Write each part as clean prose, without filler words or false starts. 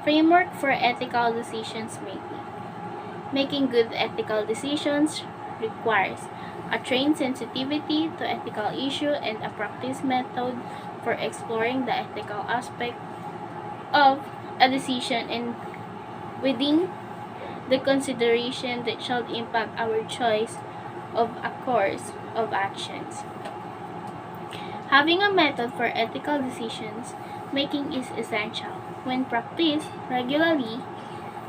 Framework for ethical decisions making. Making good ethical decisions requires a trained sensitivity to ethical issue and a practice method for exploring the ethical aspect of a decision and within the consideration that shall impact our choice of a course of actions. Having a method for ethical decisions making is essential. When practiced regularly,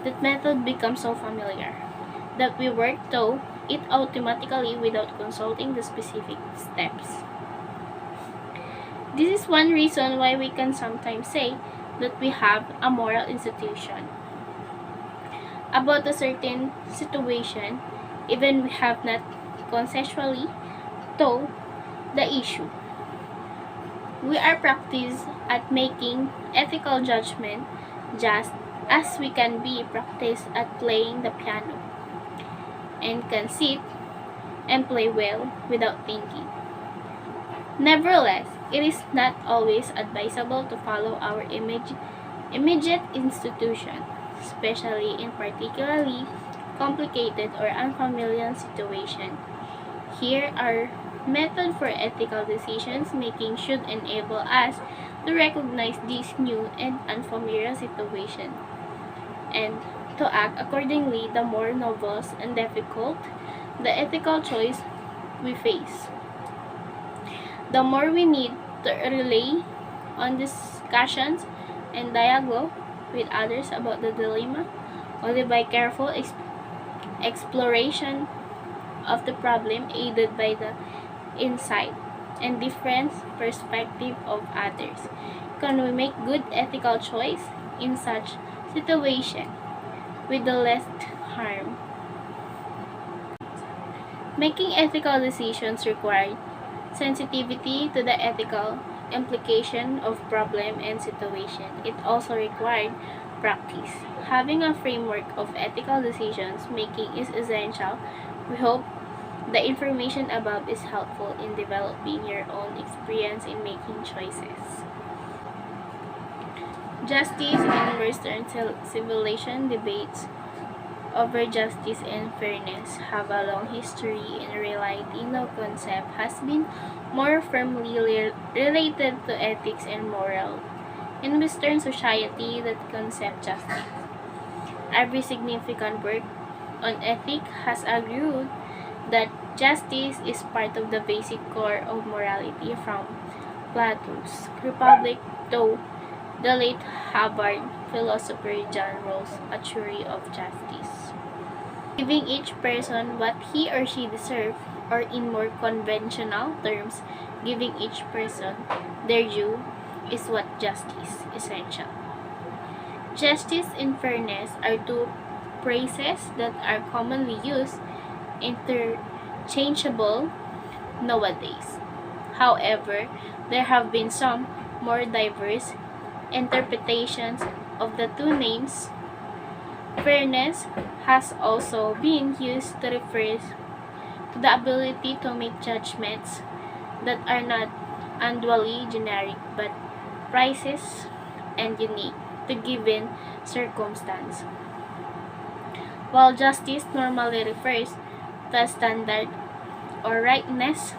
that method becomes so familiar that we work through it automatically without consulting the specific steps. This is one reason why we can sometimes say that we have a moral institution about a certain situation, even we have not consensually told the issue. We are practiced at making ethical judgment just as we can be practiced at playing the piano and can sit and play well without thinking. Nevertheless, it is not always advisable to follow our immediate institution, especially in particularly complicated or unfamiliar situation. Here, our method for ethical decisions making should enable us to recognize this new and unfamiliar situation and to act accordingly the more novel and difficult the ethical choice we face. The more we need to rely on discussions and dialogue with others about the dilemma, only by careful exploration of the problem aided by the insight and different perspective of others can we make good ethical choice in such situation with the least harm. Making ethical decisions required sensitivity to the ethical implication of problem and situation. It also required practice. Having a framework of ethical decisions making is essential. We hope the information above is helpful in developing your own experience in making choices. Justice in Western civilization debates over justice and fairness have a long history. In reality, no concept has been more firmly related to ethics and moral in Western society that concept justice. Every significant work on ethics has argued that justice is part of the basic core of morality from Plato's Republic to the late Harvard philosopher John Rawls' A Theory of Justice. Giving each person what he or she deserves, or in more conventional terms, giving each person their due, is what justice is essential. Justice and fairness are two phrases that are commonly used interchangeable nowadays. However, there have been some more diverse interpretations of the two names. Fairness has also been used to refer to the ability to make judgments that are not unduly generic but precise and unique to given circumstance. While justice normally refers to a standard or rightness,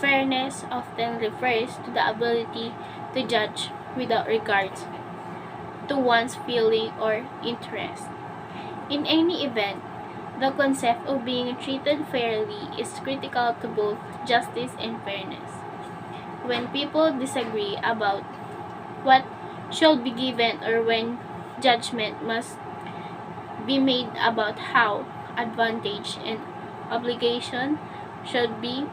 fairness often refers to the ability to judge without regard to one's feeling or interest. In any event, the concept of being treated fairly is critical to both justice and fairness. When people disagree about what should be given or when judgment must be made about how advantage and obligation should be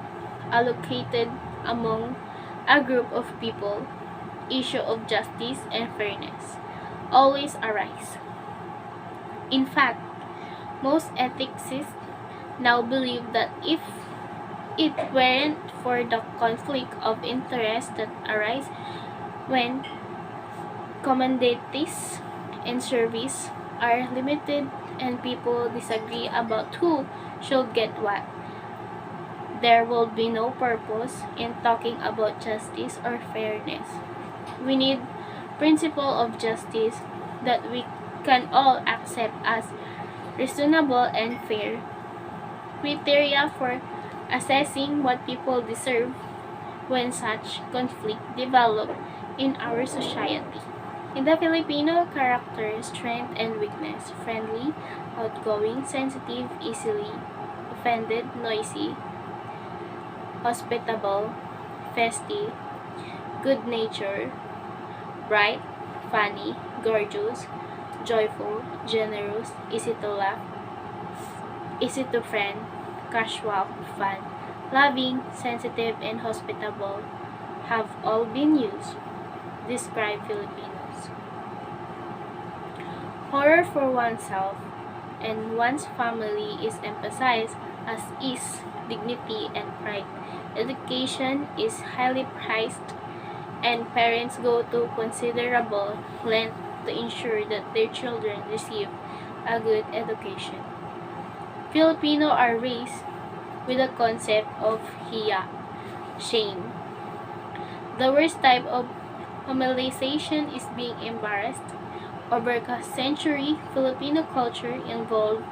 allocated among a group of people, issue of justice and fairness always arise. In fact, most ethicists now believe that if it weren't for the conflict of interest that arise when commodities and service are limited and people disagree about who should get what, there will be no purpose in talking about justice or fairness. We need principle of justice that we can all accept as reasonable and fair. Criteria for assessing what people deserve when such conflict develop in our society. In the Filipino character, strength and weakness, friendly, outgoing, sensitive, easily offended, noisy, hospitable, festive, good natured, bright, funny, gorgeous, joyful, generous, easy to laugh, easy to friend, casual, fun, loving, sensitive, and hospitable have all been used to describe Filipinos. Horror for oneself and one's family is emphasized as ease, dignity, and pride. Education is highly prized, and parents go to considerable length to ensure that their children receive a good education. Filipino are raised with the concept of hiya, shame. The worst type of humiliation is being embarrassed. Over a century, Filipino culture involved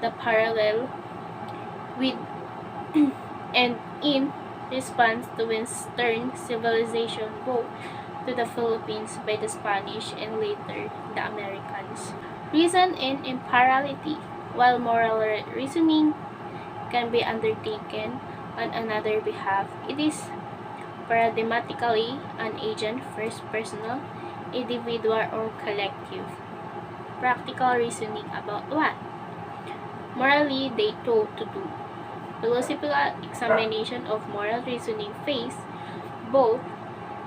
the parallel with and in response to Western civilization brought to the Philippines by the Spanish and later the Americans. Reason and impartiality. While moral reasoning can be undertaken on another behalf, it is paradigmatically an agent, first personal, individual, or collective. Practical reasoning about what? Morally, they taught to do. Philosophical examination of moral reasoning face both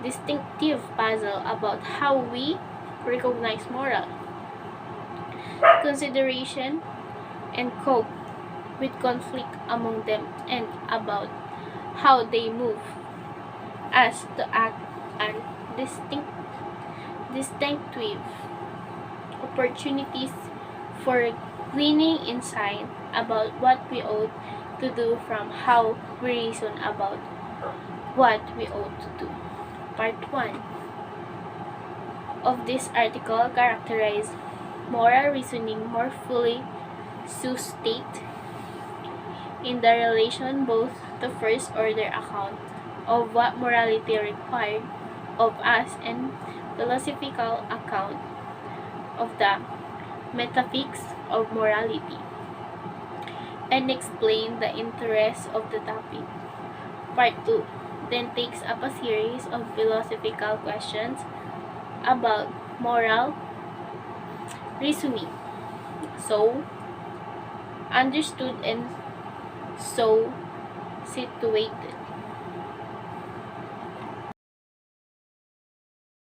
distinctive puzzle about how we recognize moral consideration and cope with conflict among them and about how they move us to act and distinctive opportunities for gleaning insight about what we ought to do from how we reason about what we ought to do. Part 1 of this article characterizes moral reasoning more fully to state in the relation both to first order account of what morality required of us and philosophical account of the metaphysics of morality, and explain the interest of the topic. Part 2 then takes up a series of philosophical questions about moral reasoning, so understood and so situated.